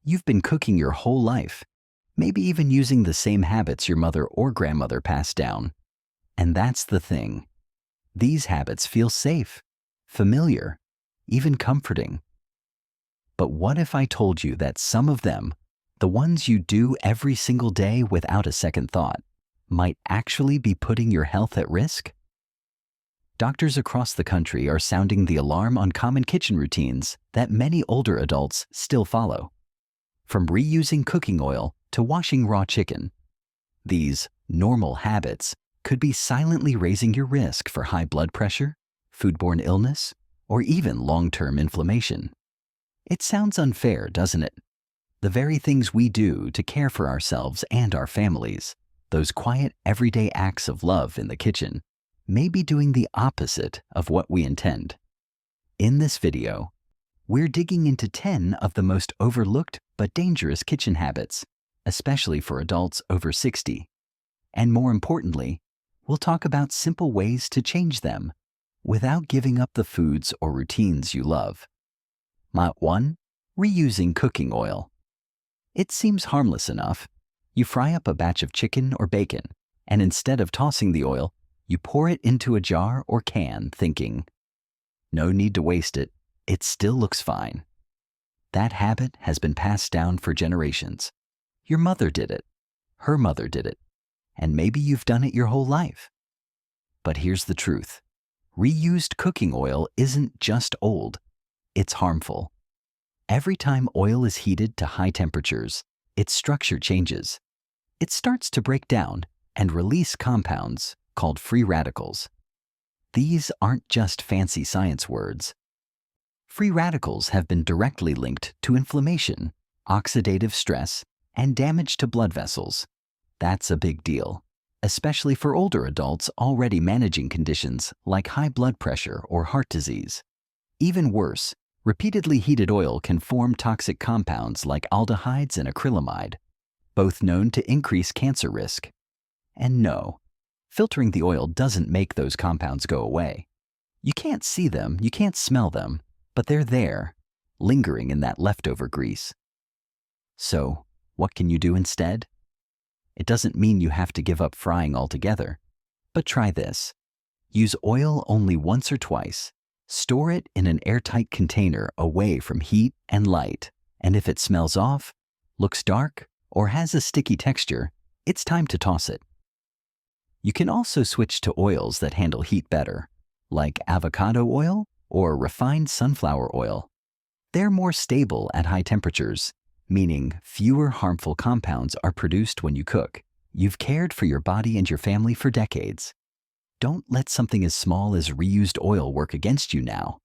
You've been cooking your whole life, maybe even using the same habits your mother or grandmother passed down. And that's the thing. These habits feel safe, familiar, even comforting. But what if I told you that some of them, the ones you do every single day without a second thought, might actually be putting your health at risk? Doctors across the country are sounding the alarm on common kitchen routines that many older adults still follow. From reusing cooking oil to washing raw chicken, these normal habits could be silently raising your risk for high blood pressure, foodborne illness, or even long-term inflammation. It sounds unfair, doesn't it? The very things we do to care for ourselves and our families, those quiet everyday acts of love in the kitchen, may be doing the opposite of what we intend. In this video, we're digging into 10 of the most overlooked but dangerous kitchen habits, especially for adults over 60. And more importantly, we'll talk about simple ways to change them without giving up the foods or routines you love. 1. Reusing cooking oil. It seems harmless enough. You fry up a batch of chicken or bacon, and instead of tossing the oil, you pour it into a jar or can thinking, no need to waste it, it still looks fine. That habit has been passed down for generations. Your mother did it, her mother did it, and maybe you've done it your whole life. But here's the truth. Reused cooking oil isn't just old, it's harmful. Every time oil is heated to high temperatures, its structure changes. It starts to break down and release compounds called free radicals. These aren't just fancy science words. Free radicals have been directly linked to inflammation, oxidative stress, and damage to blood vessels. That's a big deal, especially for older adults already managing conditions like high blood pressure or heart disease. Even worse, repeatedly heated oil can form toxic compounds like aldehydes and acrylamide, both known to increase cancer risk. And no, filtering the oil doesn't make those compounds go away. You can't see them, you can't smell them, but they're there, lingering in that leftover grease. So, what can you do instead? It doesn't mean you have to give up frying altogether, but try this. Use oil only once or twice. Store it in an airtight container away from heat and light, and if it smells off, looks dark, or has a sticky texture, it's time to toss it. You can also switch to oils that handle heat better, like avocado oil or refined sunflower oil. They're more stable at high temperatures, meaning fewer harmful compounds are produced when you cook. You've cared for your body and your family for decades. Don't let something as small as reused oil work against you now.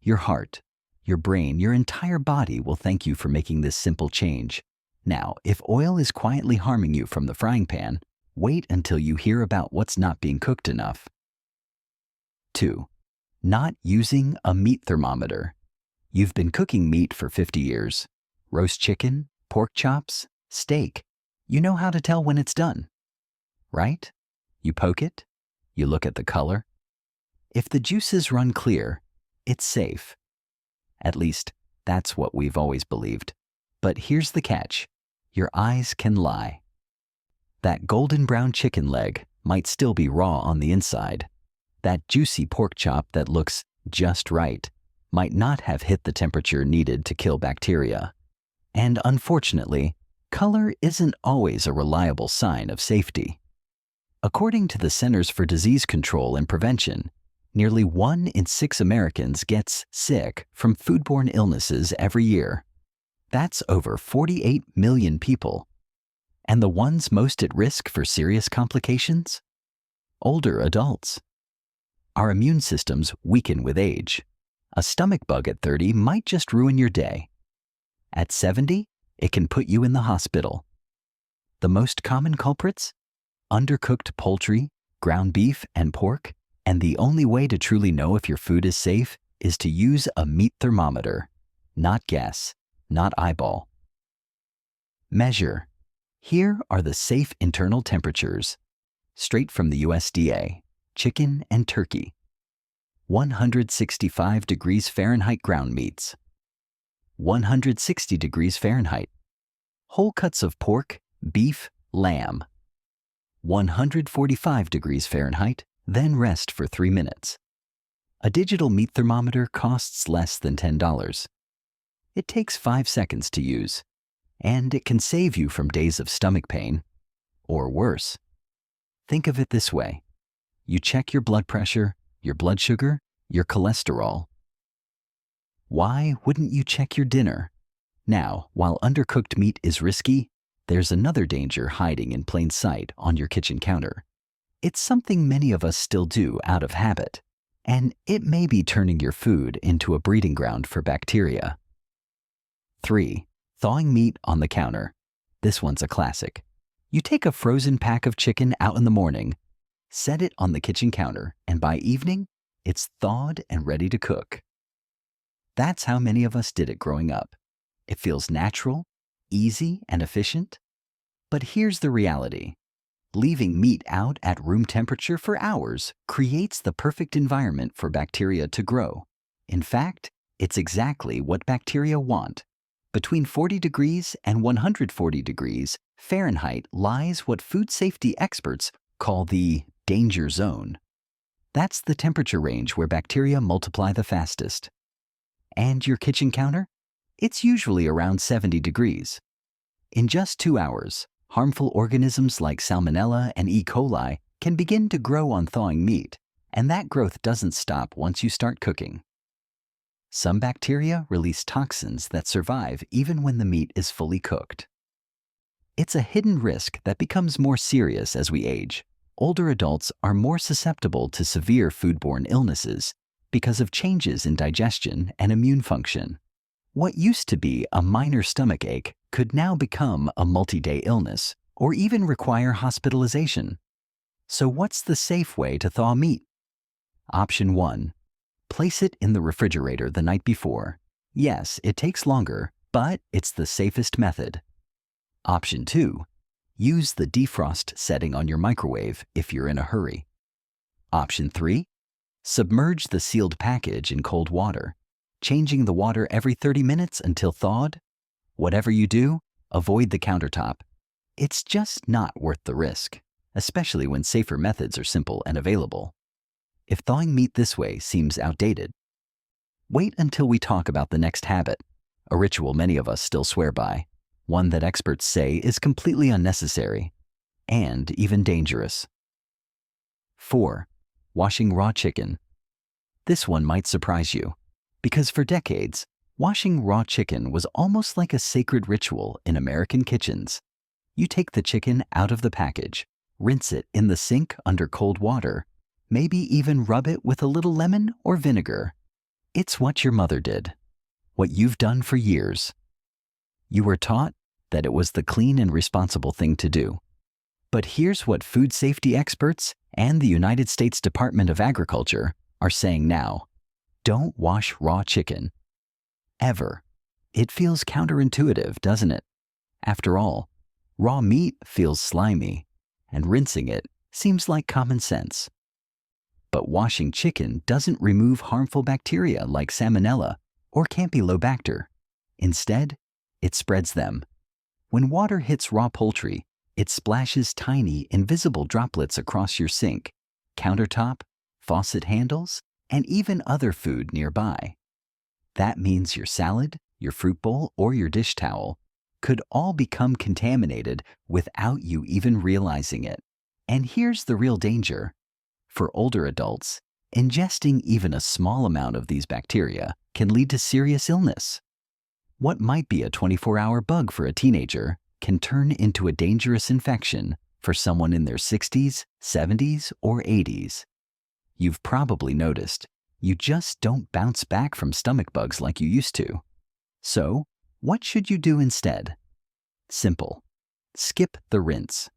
Your heart, your brain, your entire body will thank you for making this simple change. Now, if oil is quietly harming you from the frying pan, wait until you hear about what's not being cooked enough. 2. Not using a meat thermometer. You've been cooking meat for 50 years. Roast chicken, pork chops, steak. You know how to tell when it's done, right? You poke it, you look at the color. If the juices run clear, it's safe. At least, that's what we've always believed. But here's the catch. Your eyes can lie. That golden brown chicken leg might still be raw on the inside. That juicy pork chop that looks just right might not have hit the temperature needed to kill bacteria. And unfortunately, color isn't always a reliable sign of safety. According to the Centers for Disease Control and Prevention, nearly 1 in 6 Americans gets sick from foodborne illnesses every year. That's over 48 million people. And the ones most at risk for serious complications? Older adults. Our immune systems weaken with age. A stomach bug at 30 might just ruin your day. At 70, it can put you in the hospital. The most common culprits? Undercooked poultry, ground beef, and pork. And the only way to truly know if your food is safe is to use a meat thermometer. Not guess, not eyeball. Measure. Here are the safe internal temperatures, straight from the USDA, chicken and turkey. 165 degrees Fahrenheit ground meats. 160 degrees Fahrenheit. Whole cuts of pork, beef, lamb, 145 degrees Fahrenheit, then rest for 3 minutes. A digital meat thermometer costs less than $10. It takes 5 seconds to use, and it can save you from days of stomach pain, or worse. Think of it this way. You check your blood pressure, your blood sugar, your cholesterol. Why wouldn't you check your dinner? Now, while undercooked meat is risky, there's another danger hiding in plain sight on your kitchen counter. It's something many of us still do out of habit, and it may be turning your food into a breeding ground for bacteria. 3. Thawing meat on the counter. This one's a classic. You take a frozen pack of chicken out in the morning, set it on the kitchen counter, and by evening, it's thawed and ready to cook. That's how many of us did it growing up. It feels natural, easy, and efficient. But here's the reality. Leaving meat out at room temperature for hours creates the perfect environment for bacteria to grow. In fact, it's exactly what bacteria want. Between 40 degrees and 140 degrees Fahrenheit lies what food safety experts call the danger zone. That's the temperature range where bacteria multiply the fastest. And your kitchen counter? It's usually around 70 degrees. In just 2 hours, harmful organisms like Salmonella and E. coli can begin to grow on thawing meat, and that growth doesn't stop once you start cooking. Some bacteria release toxins that survive even when the meat is fully cooked. It's a hidden risk that becomes more serious as we age. Older adults are more susceptible to severe foodborne illnesses because of changes in digestion and immune function. What used to be a minor stomach ache could now become a multi-day illness or even require hospitalization. So what's the safe way to thaw meat? Option 1. Place it in the refrigerator the night before. Yes, it takes longer, but it's the safest method. Option 2. Use the defrost setting on your microwave if you're in a hurry. Option 3. Submerge the sealed package in cold water, changing the water every 30 minutes until thawed. Whatever you do, avoid the countertop. It's just not worth the risk, especially when safer methods are simple and available. If thawing meat this way seems outdated, wait until we talk about the next habit, a ritual many of us still swear by, one that experts say is completely unnecessary and even dangerous. 4. Washing raw chicken. This one might surprise you, because for decades, washing raw chicken was almost like a sacred ritual in American kitchens. You take the chicken out of the package, rinse it in the sink under cold water, maybe even rub it with a little lemon or vinegar. It's what your mother did, what you've done for years. You were taught that it was the clean and responsible thing to do. But here's what food safety experts and the United States Department of Agriculture are saying now. Don't wash raw chicken. Ever. It feels counterintuitive, doesn't it? After all, raw meat feels slimy, and rinsing it seems like common sense. But washing chicken doesn't remove harmful bacteria like Salmonella or Campylobacter. Instead, it spreads them. When water hits raw poultry, it splashes tiny, invisible droplets across your sink, countertop, faucet handles, and even other food nearby. That means your salad, your fruit bowl, or your dish towel could all become contaminated without you even realizing it. And here's the real danger. For older adults, ingesting even a small amount of these bacteria can lead to serious illness. What might be a 24-hour bug for a teenager can turn into a dangerous infection for someone in their 60s, 70s, or 80s. You've probably noticed, you just don't bounce back from stomach bugs like you used to. So, what should you do instead? Simple. Skip the rinse.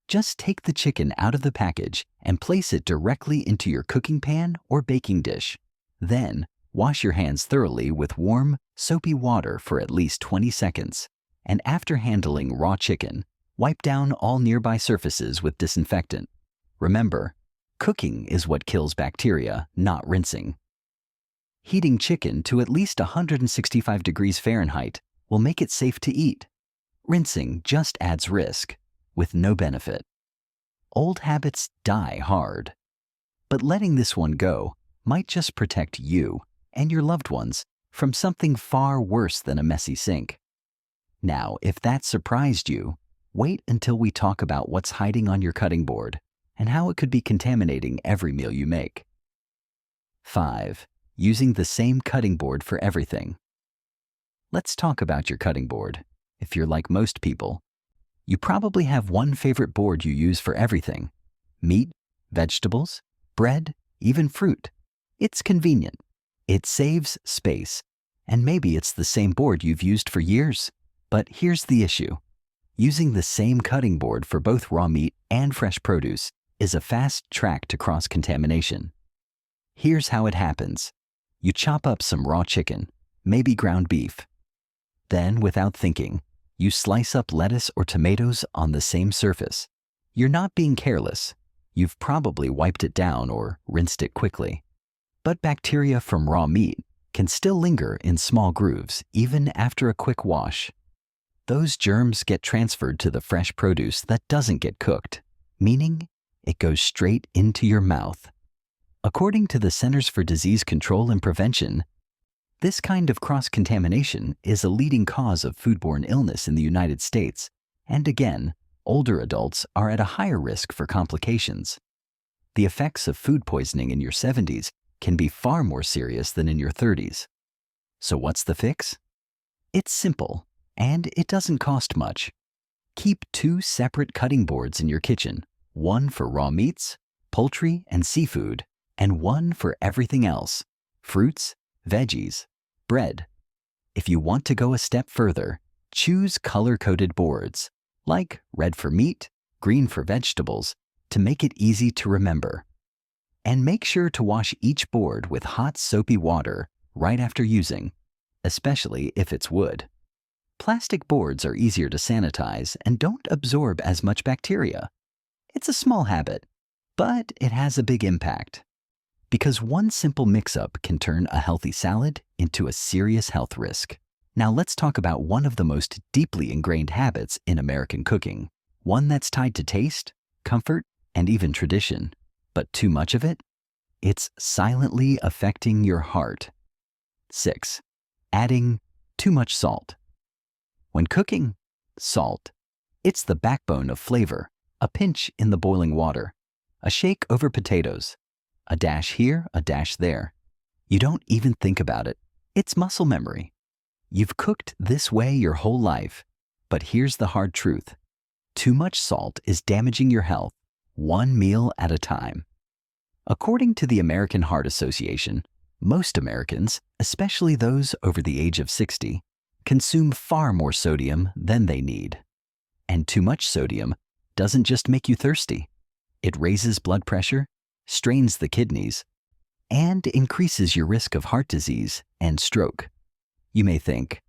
Just take the chicken out of the package and place it directly into your cooking pan or baking dish. Then, wash your hands thoroughly with warm, soapy water for at least 20 seconds. And after handling raw chicken, wipe down all nearby surfaces with disinfectant. Remember, cooking is what kills bacteria, not rinsing. Heating chicken to at least 165 degrees Fahrenheit will make it safe to eat. Rinsing just adds risk, with no benefit. Old habits die hard. But letting this one go might just protect you and your loved ones from something far worse than a messy sink. Now, if that surprised you, wait until we talk about what's hiding on your cutting board and how it could be contaminating every meal you make. 5. Using the same cutting board for everything. Let's talk about your cutting board. If you're like most people, you probably have one favorite board you use for everything: meat, vegetables, bread, even fruit. It's convenient. It saves space. And maybe it's the same board you've used for years. But here's the issue. Using the same cutting board for both raw meat and fresh produce is a fast track to cross-contamination. Here's how it happens. You chop up some raw chicken, maybe ground beef. Then, without thinking, you slice up lettuce or tomatoes on the same surface. You're not being careless. You've probably wiped it down or rinsed it quickly. But bacteria from raw meat can still linger in small grooves even after a quick wash. Those germs get transferred to the fresh produce that doesn't get cooked, meaning it goes straight into your mouth. According to the Centers for Disease Control and Prevention, this kind of cross-contamination is a leading cause of foodborne illness in the United States, and again, older adults are at a higher risk for complications. The effects of food poisoning in your 70s can be far more serious than in your 30s. So what's the fix? It's simple, and it doesn't cost much. Keep 2 separate cutting boards in your kitchen, one for raw meats, poultry, and seafood, and one for everything else: fruits, veggies, bread. If you want to go a step further, choose color-coded boards, like red for meat, green for vegetables, to make it easy to remember. And make sure to wash each board with hot soapy water right after using, especially if it's wood. Plastic boards are easier to sanitize and don't absorb as much bacteria. It's a small habit, but it has a big impact. Because one simple mix-up can turn a healthy salad into a serious health risk. Now let's talk about one of the most deeply ingrained habits in American cooking, one that's tied to taste, comfort, and even tradition. But too much of it? It's silently affecting your heart. 6. Adding too much salt. When cooking, salt. It's the backbone of flavor, a pinch in the boiling water, a shake over potatoes, a dash here, a dash there. You don't even think about it. It's muscle memory. You've cooked this way your whole life. But here's the hard truth. Too much salt is damaging your health, one meal at a time. According to the American Heart Association, most Americans, especially those over the age of 60, consume far more sodium than they need. And too much sodium doesn't just make you thirsty. It raises blood pressure, strains the kidneys, and increases your risk of heart disease and stroke. You may think,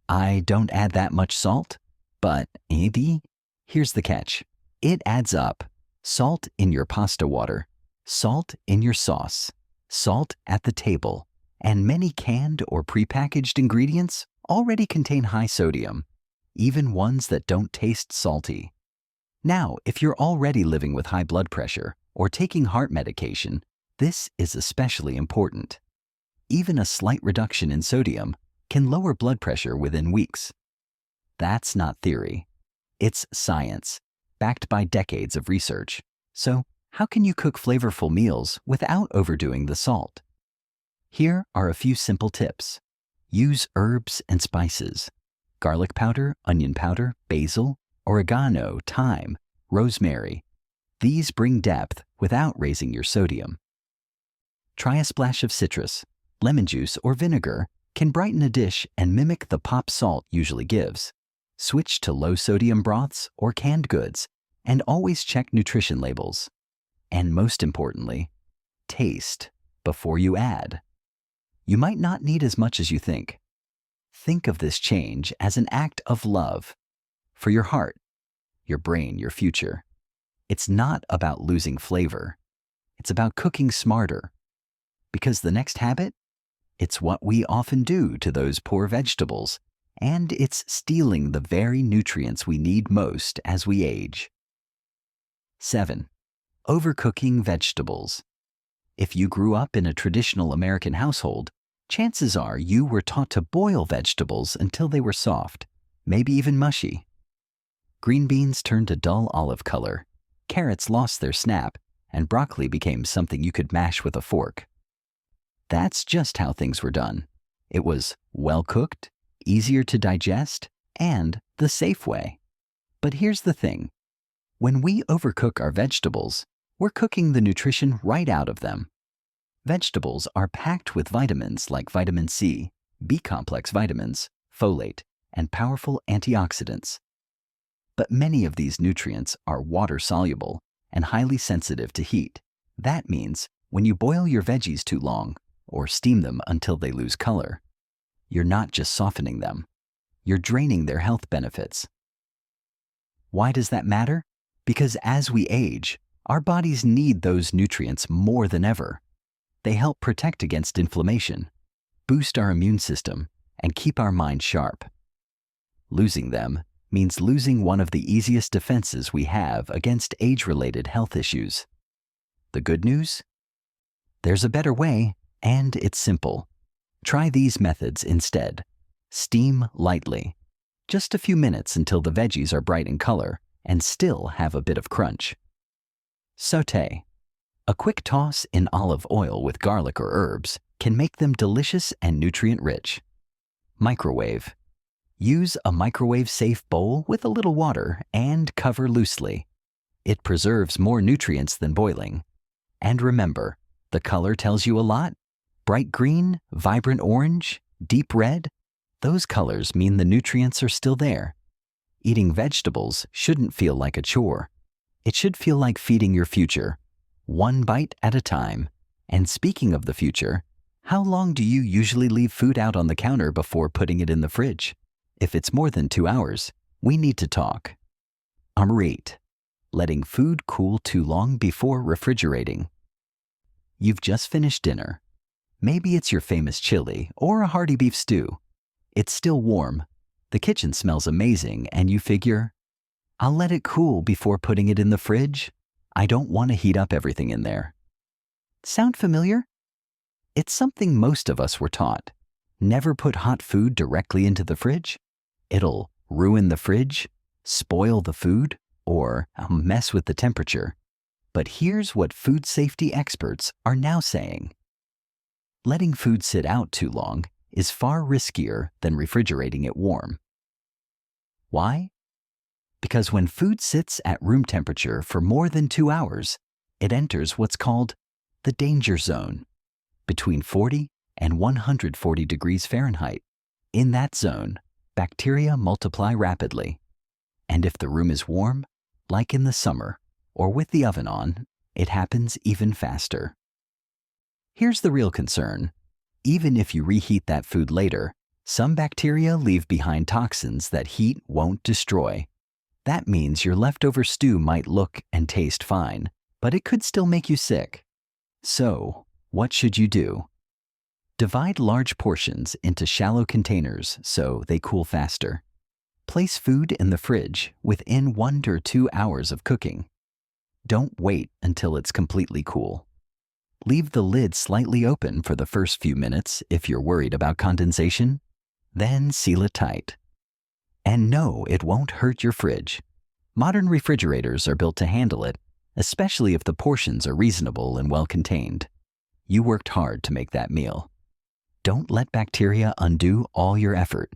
I don't add that much salt, but maybe. Here's the catch. It adds up. Salt in your pasta water, salt in your sauce, salt at the table, and many canned or prepackaged ingredients already contain high sodium, even ones that don't taste salty. Now, if you're already living with high blood pressure or taking heart medication, this is especially important. Even a slight reduction in sodium can lower blood pressure within weeks. That's not theory. It's science, backed by decades of research. So, how can you cook flavorful meals without overdoing the salt? Here are a few simple tips. Use herbs and spices: garlic powder, onion powder, basil, oregano, thyme, rosemary. These bring depth without raising your sodium. Try a splash of citrus. Lemon juice or vinegar can brighten a dish and mimic the pop salt usually gives. Switch to low-sodium broths or canned goods, and always check nutrition labels. And most importantly, taste before you add. You might not need as much as you think. Think of this change as an act of love for your heart, your brain, your future. It's not about losing flavor. It's about cooking smarter. Because the next habit, It's what we often do to those poor vegetables, and it's stealing the very nutrients we need most as we age. 7. Overcooking vegetables. If you grew up in a traditional American household, chances are you were taught to boil vegetables until they were soft, maybe even mushy. Green beans turned a dull olive color, carrots lost their snap, and broccoli became something you could mash with a fork. That's just how things were done. It was well cooked, easier to digest, and the safe way. But here's the thing. When we overcook our vegetables, we're cooking the nutrition right out of them. Vegetables are packed with vitamins like vitamin C, B-complex vitamins, folate, and powerful antioxidants. But many of these nutrients are water-soluble and highly sensitive to heat. That means when you boil your veggies too long or steam them until they lose color, you're not just softening them, you're draining their health benefits. Why does that matter? Because as we age, our bodies need those nutrients more than ever. They help protect against inflammation, boost our immune system, and keep our mind sharp. Losing them means losing one of the easiest defenses we have against age-related health issues. The good news? There's a better way, and it's simple. Try these methods instead. Steam lightly. Just a few minutes until the veggies are bright in color and still have a bit of crunch. Sauté. A quick toss in olive oil with garlic or herbs can make them delicious and nutrient-rich. Microwave. Use a microwave-safe bowl with a little water and cover loosely. It preserves more nutrients than boiling. And remember, the color tells you a lot. Bright green, vibrant orange, deep red, those colors mean the nutrients are still there. Eating vegetables shouldn't feel like a chore. It should feel like feeding your future, one bite at a time. And speaking of the future, how long do you usually leave food out on the counter before putting it in the fridge? If it's more than 2 hours, we need to talk. 8. Letting food cool too long before refrigerating. You've just finished dinner. Maybe it's your famous chili or a hearty beef stew. It's still warm. The kitchen smells amazing and you figure, I'll let it cool before putting it in the fridge. I don't want to heat up everything in there. Sound familiar? It's something most of us were taught. Never put hot food directly into the fridge. It'll ruin the fridge, spoil the food, or mess with the temperature. But here's what food safety experts are now saying. Letting food sit out too long is far riskier than refrigerating it warm. Why? Because when food sits at room temperature for more than 2 hours, it enters what's called the danger zone, between 40 and 140 degrees Fahrenheit. In that zone, bacteria multiply rapidly. And if the room is warm, like in the summer, or with the oven on, it happens even faster. Here's the real concern. Even if you reheat that food later, some bacteria leave behind toxins that heat won't destroy. That means your leftover stew might look and taste fine, but it could still make you sick. So, what should you do? Divide large portions into shallow containers so they cool faster. Place food in the fridge within 1 to 2 hours of cooking. Don't wait until it's completely cool. Leave the lid slightly open for the first few minutes if you're worried about condensation. Then seal it tight. And no, it won't hurt your fridge. Modern refrigerators are built to handle it, especially if the portions are reasonable and well contained. You worked hard to make that meal. Don't let bacteria undo all your effort.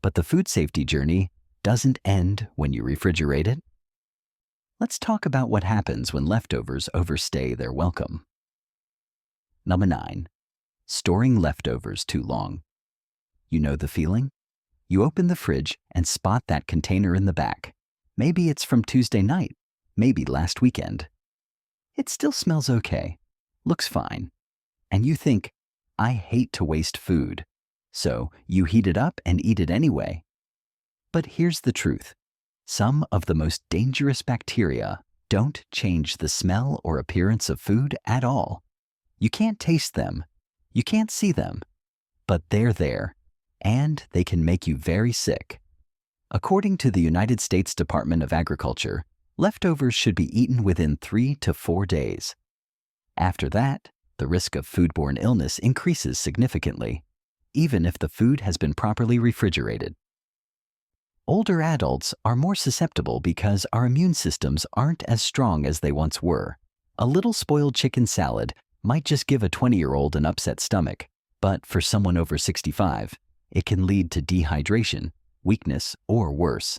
But the food safety journey doesn't end when you refrigerate it. Let's talk about what happens when leftovers overstay their welcome. Number 9. Storing leftovers too long. You know the feeling? You open the fridge and spot that container in the back. Maybe it's from Tuesday night, maybe last weekend. It still smells okay, looks fine. And you think, I hate to waste food. So you heat it up and eat it anyway. But here's the truth. Some of the most dangerous bacteria don't change the smell or appearance of food at all. You can't taste them. You can't see them. but they're there, and they can make you very sick. According to the United States Department of Agriculture, leftovers should be eaten within 3 to 4 days. After that, the risk of foodborne illness increases significantly, even if the food has been properly refrigerated. Older adults are more susceptible because our immune systems aren't as strong as they once were. A little spoiled chicken salad might just give a 20-year-old an upset stomach, but for someone over 65, it can lead to dehydration, weakness, or worse.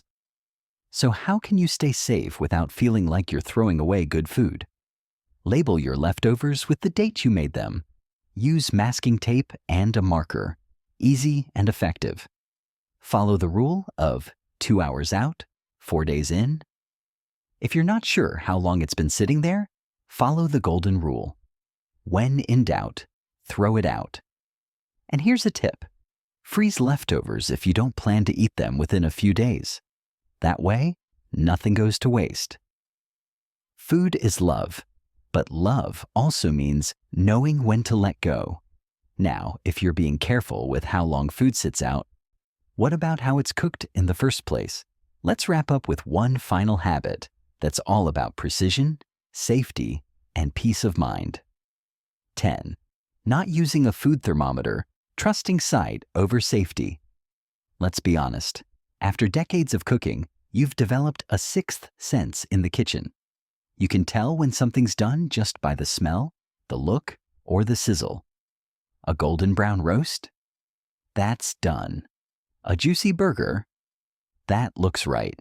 So how can you stay safe without feeling like you're throwing away good food? Label your leftovers with the date you made them. Use masking tape and a marker. Easy and effective. Follow the rule of 2 hours out, 4 days in. If you're not sure how long it's been sitting there, follow the golden rule. When in doubt, throw it out. And here's a tip. Freeze leftovers if you don't plan to eat them within a few days. That way, nothing goes to waste. Food is love, but love also means knowing when to let go. Now, if you're being careful with how long food sits out, what about how it's cooked in the first place? Let's wrap up with one final habit that's all about precision, safety, and peace of mind. 10. Not using a food thermometer, trusting sight over safety. Let's be honest. After decades of cooking, you've developed a sixth sense in the kitchen. You can tell when something's done just by the smell, the look, or the sizzle. A golden brown roast? That's done. A juicy burger? That looks right.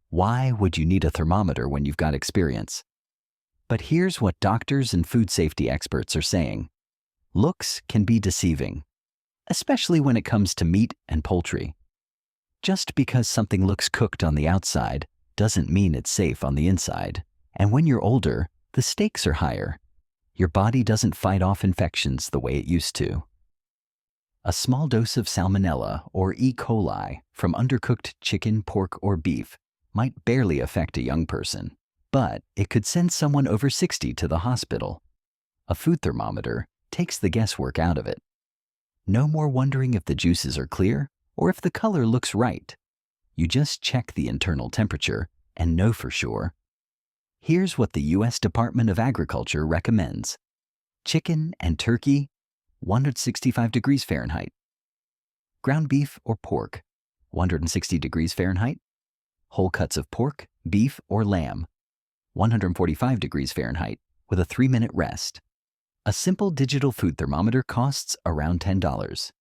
Why would you need a thermometer when you've got experience? But here's what doctors and food safety experts are saying. Looks can be deceiving, especially when it comes to meat and poultry. Just because something looks cooked on the outside doesn't mean it's safe on the inside. And when you're older, the stakes are higher. Your body doesn't fight off infections the way it used to. A small dose of salmonella or E. coli from undercooked chicken, pork, or beef might barely affect a young person, but it could send someone over 60 to the hospital. A food thermometer takes the guesswork out of it. No more wondering if the juices are clear or if the color looks right. You just check the internal temperature and know for sure. Here's what the U.S. Department of Agriculture recommends. Chicken and turkey, 165 degrees Fahrenheit. Ground beef or pork, 160 degrees Fahrenheit. Whole cuts of pork, beef, or lamb, 145 degrees Fahrenheit, with a 3-minute rest. A simple digital food thermometer costs around $10.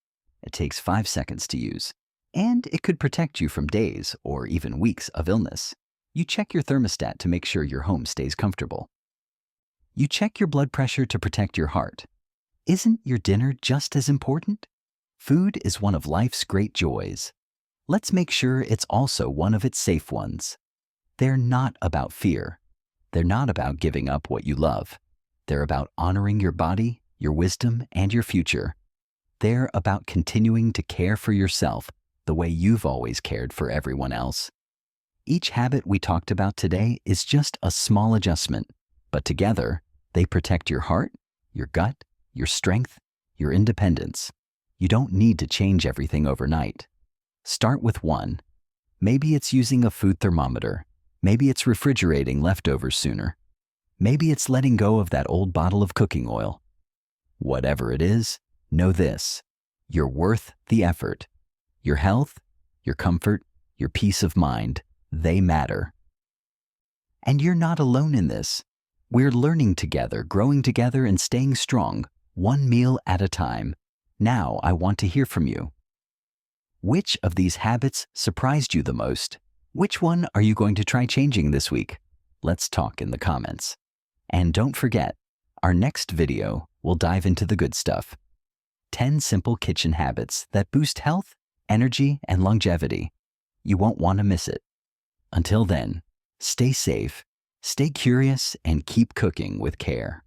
It takes 5 seconds to use, and it could protect you from days or even weeks of illness. You check your thermostat to make sure your home stays comfortable. You check your blood pressure to protect your heart. Isn't your dinner just as important? Food is one of life's great joys. Let's make sure it's also one of its safe ones. They're not about fear. They're not about giving up what you love. They're about honoring your body, your wisdom, and your future. They're about continuing to care for yourself the way you've always cared for everyone else. Each habit we talked about today is just a small adjustment, but together, they protect your heart, your gut, your strength, your independence. You don't need to change everything overnight. Start with one. Maybe it's using a food thermometer. Maybe it's refrigerating leftovers sooner. Maybe it's letting go of that old bottle of cooking oil. Whatever it is, know this: you're worth the effort. Your health, your comfort, your peace of mind, they matter. And you're not alone in this. We're learning together, growing together, and staying strong, one meal at a time. Now I want to hear from you. Which of these habits surprised you the most? Which one are you going to try changing this week? Let's talk in the comments. And don't forget, our next video will dive into the good stuff. 10 simple kitchen habits that boost health, energy, and longevity. You won't want to miss it. Until then, stay safe, stay curious, and keep cooking with care.